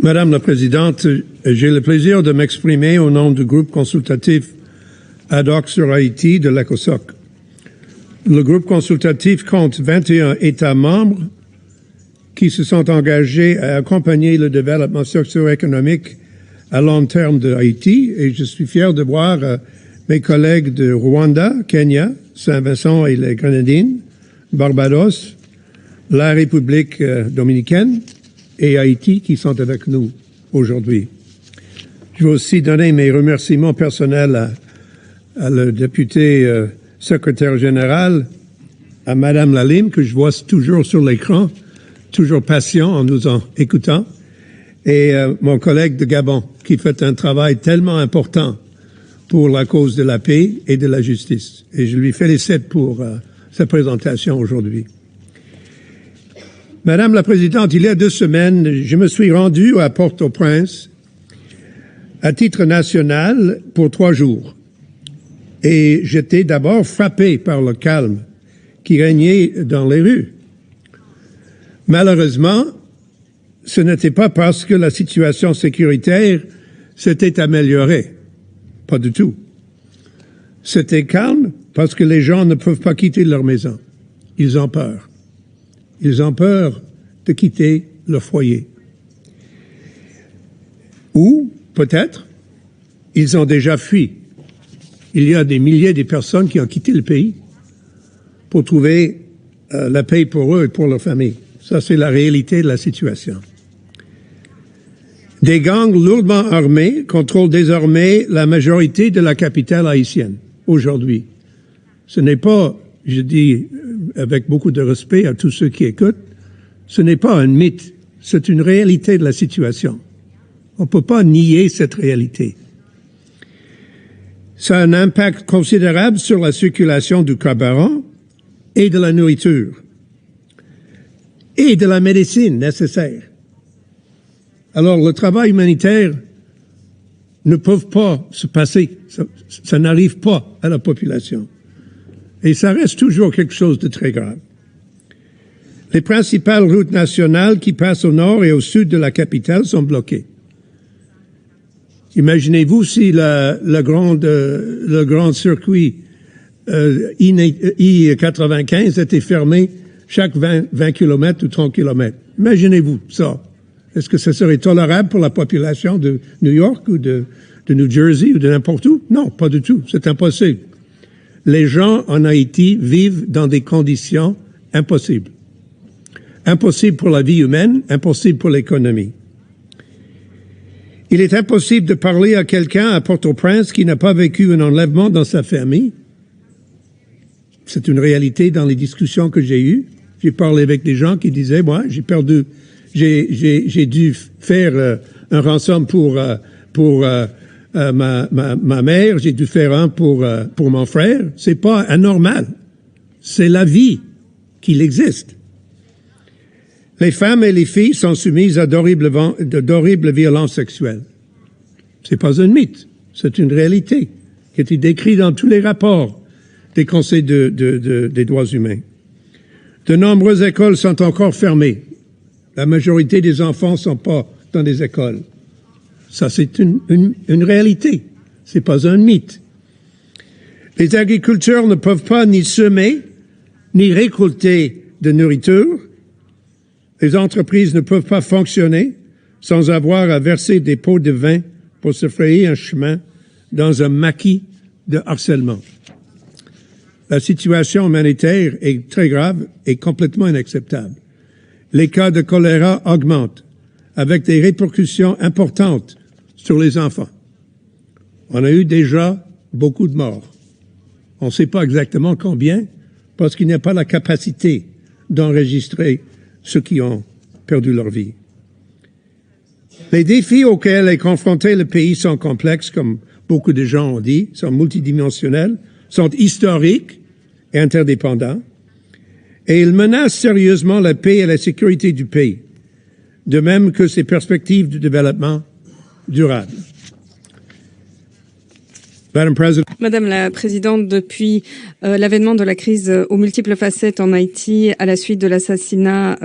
Madame la Présidente, j'ai le plaisir de m'exprimer au nom du groupe consultatif ad hoc sur Haïti de l'ECOSOC. Le groupe consultatif compte 21 États membres qui se sont engagés à accompagner le développement socio-économique à long terme de Haïti, et je suis fier de voir mes collègues de Rwanda, Kenya, Saint-Vincent et les Grenadines, Barbados, la République dominicaine et Haïti qui sont avec nous aujourd'hui. Je veux aussi donner mes remerciements personnels à le député secrétaire général, à Madame Lalime, que je vois toujours sur l'écran, toujours patient en nous en écoutant, et mon collègue de Gabon, qui fait un travail tellement important pour la cause de la paix et de la justice. Et je lui félicite pour sa présentation aujourd'hui. Madame la Présidente, il y a 2 semaines, je me suis rendu à Port-au-Prince à titre national pour 3 jours. Et j'étais d'abord frappé par le calme qui régnait dans les rues. Malheureusement, ce n'était pas parce que la situation sécuritaire s'était améliorée. Pas du tout. C'était calme parce que les gens ne peuvent pas quitter leur maison. Ils ont peur. Ils ont peur de quitter leur foyer. Ou, peut-être, ils ont déjà fui. Il y a des milliers de personnes qui ont quitté le pays pour trouver la paix pour eux et pour leur famille. Ça, c'est la réalité de la situation. Des gangs lourdement armés contrôlent désormais la majorité de la capitale haïtienne aujourd'hui. Ce n'est pas, je dis avec beaucoup de respect à tous ceux qui écoutent, ce n'est pas un mythe, c'est une réalité de la situation. On ne peut pas nier cette réalité. Ça a un impact considérable sur la circulation du carburant et de la nourriture et de la médecine nécessaire. Alors, le travail humanitaire ne peut pas se passer. Ça n'arrive pas à la population. Et ça reste toujours quelque chose de très grave. Les principales routes nationales qui passent au nord et au sud de la capitale sont bloquées. Imaginez-vous si le grand circuit I-95 était fermé chaque 20 km ou 30 km. Imaginez-vous ça. Est-ce que ce serait tolérable pour la population de New York ou de New Jersey ou de n'importe où? Non, pas du tout. C'est impossible. Les gens en Haïti vivent dans des conditions impossibles. Impossible pour la vie humaine, impossible pour l'économie. Il est impossible de parler à quelqu'un à Port-au-Prince qui n'a pas vécu un enlèvement dans sa famille. C'est une réalité dans les discussions que j'ai eues. J'ai parlé avec des gens qui disaient, moi, j'ai dû faire un rançon pour ma mère, j'ai dû faire un pour mon frère. C'est pas anormal. C'est la vie qu'il existe. Les femmes et les filles sont soumises à d'horribles violences sexuelles. C'est pas un mythe. C'est une réalité qui est décrite dans tous les rapports des conseils des droits humains. De nombreuses écoles sont encore fermées. La majorité des enfants ne sont pas dans des écoles. Ça, c'est une réalité. C'est pas un mythe. Les agriculteurs ne peuvent pas ni semer, ni récolter de nourriture. Les entreprises ne peuvent pas fonctionner sans avoir à verser des pots de vin pour se frayer un chemin dans un maquis de harcèlement. La situation humanitaire est très grave et complètement inacceptable. Les cas de choléra augmentent avec des répercussions importantes sur les enfants. On a eu déjà beaucoup de morts. On ne sait pas exactement combien parce qu'il n'y a pas la capacité d'enregistrer ceux qui ont perdu leur vie. Les défis auxquels est confronté le pays sont complexes, comme beaucoup de gens ont dit, sont multidimensionnels, sont historiques et interdépendants, et ils menacent sérieusement la paix et la sécurité du pays, de même que ses perspectives de développement durable. Madam President. Madame la Présidente, depuis l'avènement de la crise aux multiples facettes en Haïti à la suite de l'assassinat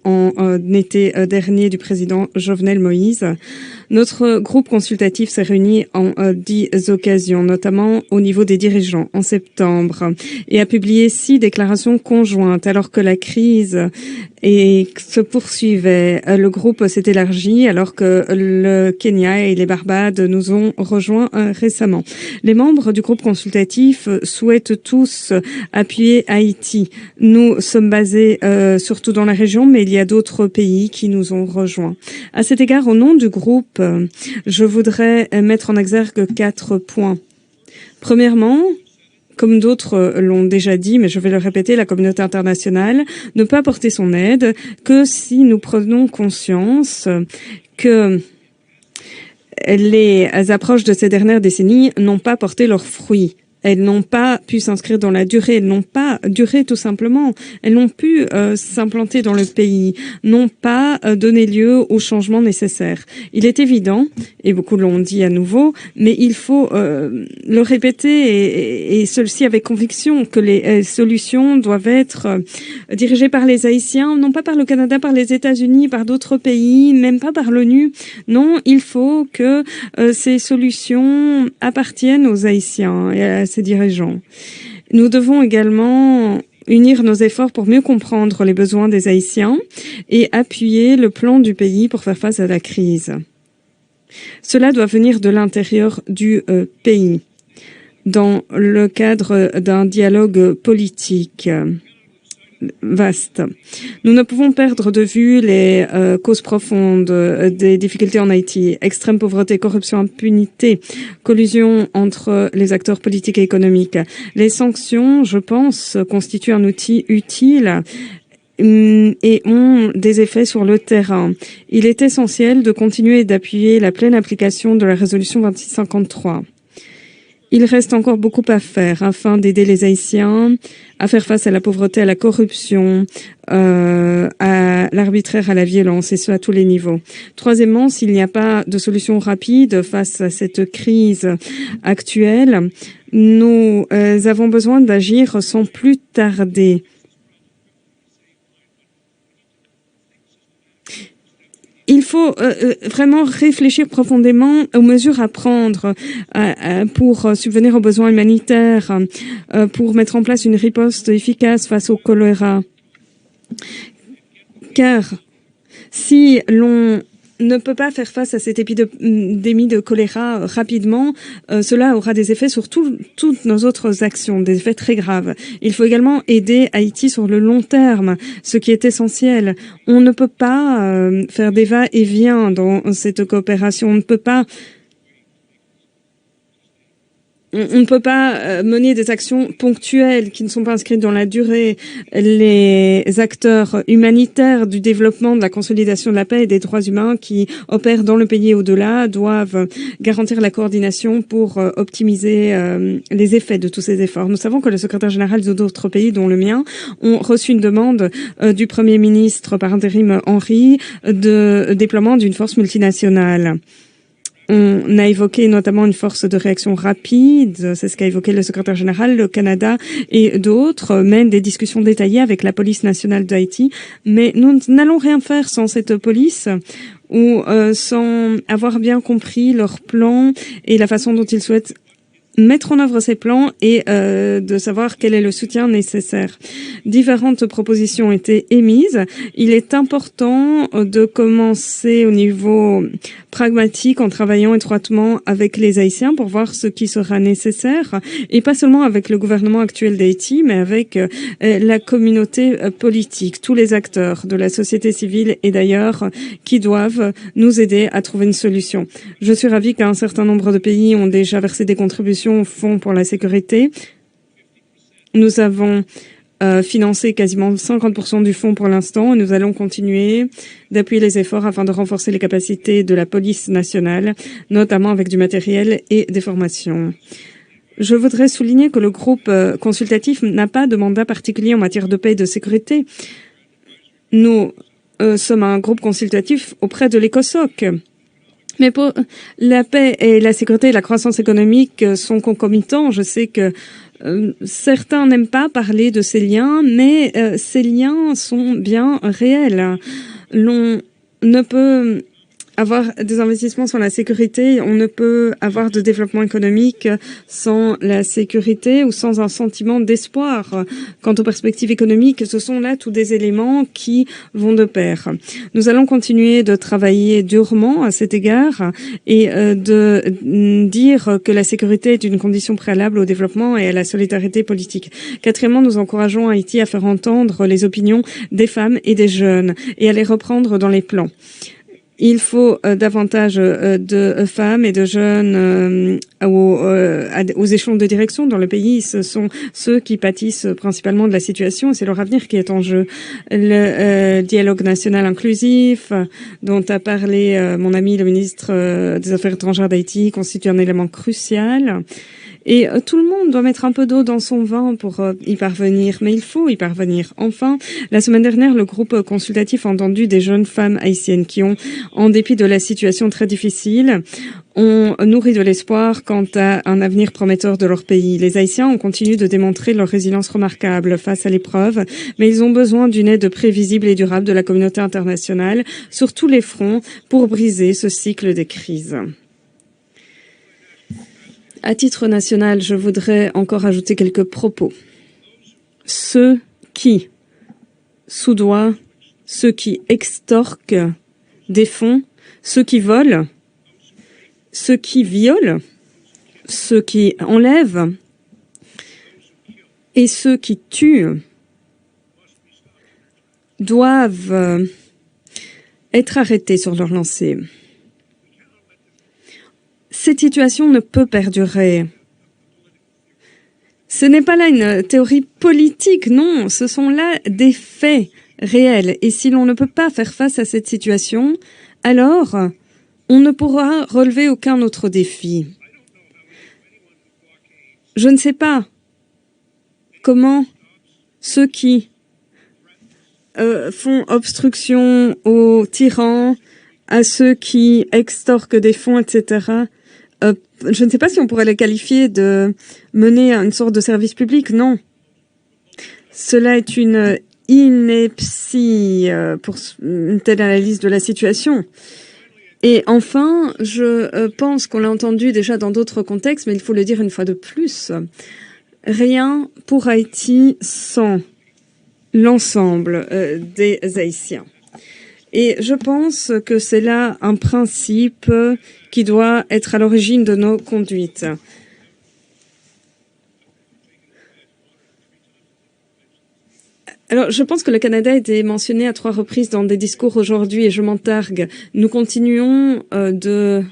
en été dernier du président Jovenel Moïse, notre groupe consultatif s'est réuni en 10 occasions, notamment au niveau des dirigeants en septembre, et a publié 6 déclarations conjointes alors que la crise se poursuivait. Le groupe s'est élargi alors que le Kenya et les Barbades nous ont rejoints récemment. Les membres du groupe consultatif souhaitent tous appuyer Haïti. Nous sommes basés surtout dans la région, mais il y a d'autres pays qui nous ont rejoints. À cet égard, au nom du groupe, je voudrais mettre en exergue 4 points. Premièrement, comme d'autres l'ont déjà dit, mais je vais le répéter, la communauté internationale ne peut apporter son aide que si nous prenons conscience que les approches de ces dernières décennies n'ont pas porté leurs fruits. Elles n'ont pas pu s'inscrire dans la durée, elles n'ont pas duré tout simplement. Elles n'ont pu s'implanter dans le pays, n'ont pas donné lieu aux changements nécessaires. Il est évident, et beaucoup l'ont dit à nouveau, mais il faut le répéter et ceci avec conviction, que les solutions doivent être dirigées par les Haïtiens, non pas par le Canada, par les États-Unis, par d'autres pays, même pas par l'ONU. Non, il faut que ces solutions appartiennent aux Haïtiens et à ses dirigeants. Nous devons également unir nos efforts pour mieux comprendre les besoins des Haïtiens et appuyer le plan du pays pour faire face à la crise. Cela doit venir de l'intérieur du pays, dans le cadre d'un dialogue politique vaste. Nous ne pouvons perdre de vue les causes profondes des difficultés en Haïti. Extrême pauvreté, corruption, impunité, collusion entre les acteurs politiques et économiques. Les sanctions, je pense, constituent un outil utile et ont des effets sur le terrain. Il est essentiel de continuer d'appuyer la pleine application de la résolution 2653. Il reste encore beaucoup à faire afin d'aider les Haïtiens à faire face à la pauvreté, à la corruption, à l'arbitraire, à la violence, et ce à tous les niveaux. Troisièmement, s'il n'y a pas de solution rapide face à cette crise actuelle, nous avons besoin d'agir sans plus tarder. Il faut vraiment réfléchir profondément aux mesures à prendre pour subvenir aux besoins humanitaires, pour mettre en place une riposte efficace face au choléra. Car si l'on ne peut pas faire face à cette épidémie de choléra rapidement, cela aura des effets sur toutes nos autres actions, des effets très graves. Il faut également aider Haïti sur le long terme, ce qui est essentiel. On ne peut pas faire des va-et-vient dans cette coopération. On ne peut pas mener des actions ponctuelles qui ne sont pas inscrites dans la durée. Les acteurs humanitaires du développement, de la consolidation de la paix et des droits humains qui opèrent dans le pays et au-delà doivent garantir la coordination pour optimiser les effets de tous ces efforts. Nous savons que le secrétaire général d'autres pays, dont le mien, ont reçu une demande du Premier ministre par intérim Henry de déploiement d'une force multinationale. On a évoqué notamment une force de réaction rapide, c'est ce qu'a évoqué le secrétaire général. Le Canada et d'autres mènent des discussions détaillées avec la police nationale d'Haïti, mais nous n'allons rien faire sans cette police ou sans avoir bien compris leur plan et la façon dont ils souhaitent mettre en œuvre ces plans et de savoir quel est le soutien nécessaire. Différentes propositions ont été émises. Il est important de commencer au niveau pragmatique en travaillant étroitement avec les Haïtiens pour voir ce qui sera nécessaire et pas seulement avec le gouvernement actuel d'Haïti mais avec la communauté politique, tous les acteurs de la société civile et d'ailleurs qui doivent nous aider à trouver une solution. Je suis ravie qu'un certain nombre de pays ont déjà versé des contributions au Fonds pour la sécurité. Nous avons financé quasiment 50% du fonds pour l'instant et nous allons continuer d'appuyer les efforts afin de renforcer les capacités de la police nationale, notamment avec du matériel et des formations. Je voudrais souligner que le groupe consultatif n'a pas de mandat particulier en matière de paix et de sécurité. Nous sommes un groupe consultatif auprès de l'ECOSOC. Mais pour la paix et la sécurité et la croissance économique sont concomitants. Je sais que certains n'aiment pas parler de ces liens, mais ces liens sont bien réels. L'on ne peut avoir des investissements sans la sécurité, on ne peut avoir de développement économique sans la sécurité ou sans un sentiment d'espoir. Quant aux perspectives économiques, ce sont là tous des éléments qui vont de pair. Nous allons continuer de travailler durement à cet égard et de dire que la sécurité est une condition préalable au développement et à la solidarité politique. Quatrièmement, nous encourageons Haïti à faire entendre les opinions des femmes et des jeunes et à les reprendre dans les plans. Il faut davantage de femmes et de jeunes aux échelons de direction dans le pays. Ce sont ceux qui pâtissent principalement de la situation et c'est leur avenir qui est en jeu. Le dialogue national inclusif dont a parlé mon ami le ministre des Affaires étrangères d'Haïti constitue un élément crucial. Et tout le monde doit mettre un peu d'eau dans son vin pour y parvenir, mais il faut y parvenir. Enfin, la semaine dernière, le groupe consultatif a entendu des jeunes femmes haïtiennes qui ont, en dépit de la situation très difficile, ont nourri de l'espoir quant à un avenir prometteur de leur pays. Les Haïtiens ont continué de démontrer leur résilience remarquable face à l'épreuve, mais ils ont besoin d'une aide prévisible et durable de la communauté internationale sur tous les fronts pour briser ce cycle des crises. À titre national, je voudrais encore ajouter quelques propos. Ceux qui soudoient, ceux qui extorquent des fonds, ceux qui volent, ceux qui violent, ceux qui enlèvent et ceux qui tuent doivent être arrêtés sur leur lancée. Cette situation ne peut perdurer. Ce n'est pas là une théorie politique, non, ce sont là des faits réels. Et si l'on ne peut pas faire face à cette situation, alors on ne pourra relever aucun autre défi. Je ne sais pas comment ceux qui font obstruction aux tyrans, à ceux qui extorquent des fonds, etc., je ne sais pas si on pourrait les qualifier de mener une sorte de service public, non. Cela est une ineptie pour une telle analyse de la situation. Et enfin, je pense qu'on l'a entendu déjà dans d'autres contextes, mais il faut le dire une fois de plus, rien pour Haïti sans l'ensemble des Haïtiens. Et je pense que c'est là un principe qui doit être à l'origine de nos conduites. Alors, je pense que le Canada a été mentionné à 3 reprises dans des discours aujourd'hui et je m'en targue. Nous continuons de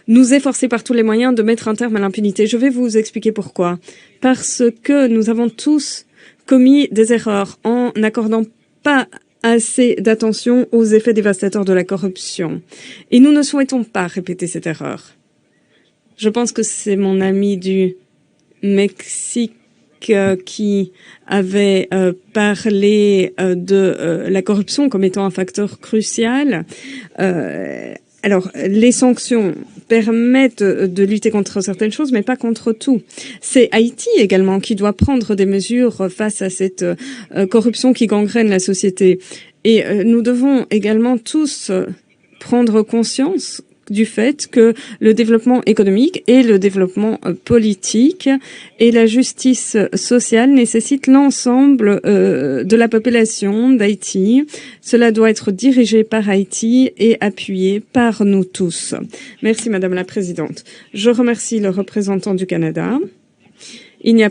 nous efforcer par tous les moyens de mettre un terme à l'impunité. Je vais vous expliquer pourquoi. Parce que nous avons tous commis des erreurs en n'accordant pas assez d'attention aux effets dévastateurs de la corruption. Et nous ne souhaitons pas répéter cette erreur. Je pense que c'est mon ami du Mexique qui avait parlé de la corruption comme étant un facteur crucial. Alors, les sanctions permettent de lutter contre certaines choses, mais pas contre tout. C'est Haïti également qui doit prendre des mesures face à cette corruption qui gangrène la société. Et nous devons également tous prendre conscience du fait que le développement économique et le développement politique et la justice sociale nécessitent l'ensemble de la population d'Haïti. Cela doit être dirigé par Haïti et appuyé par nous tous. Merci Madame la Présidente. Je remercie le représentant du Canada. Il n'y a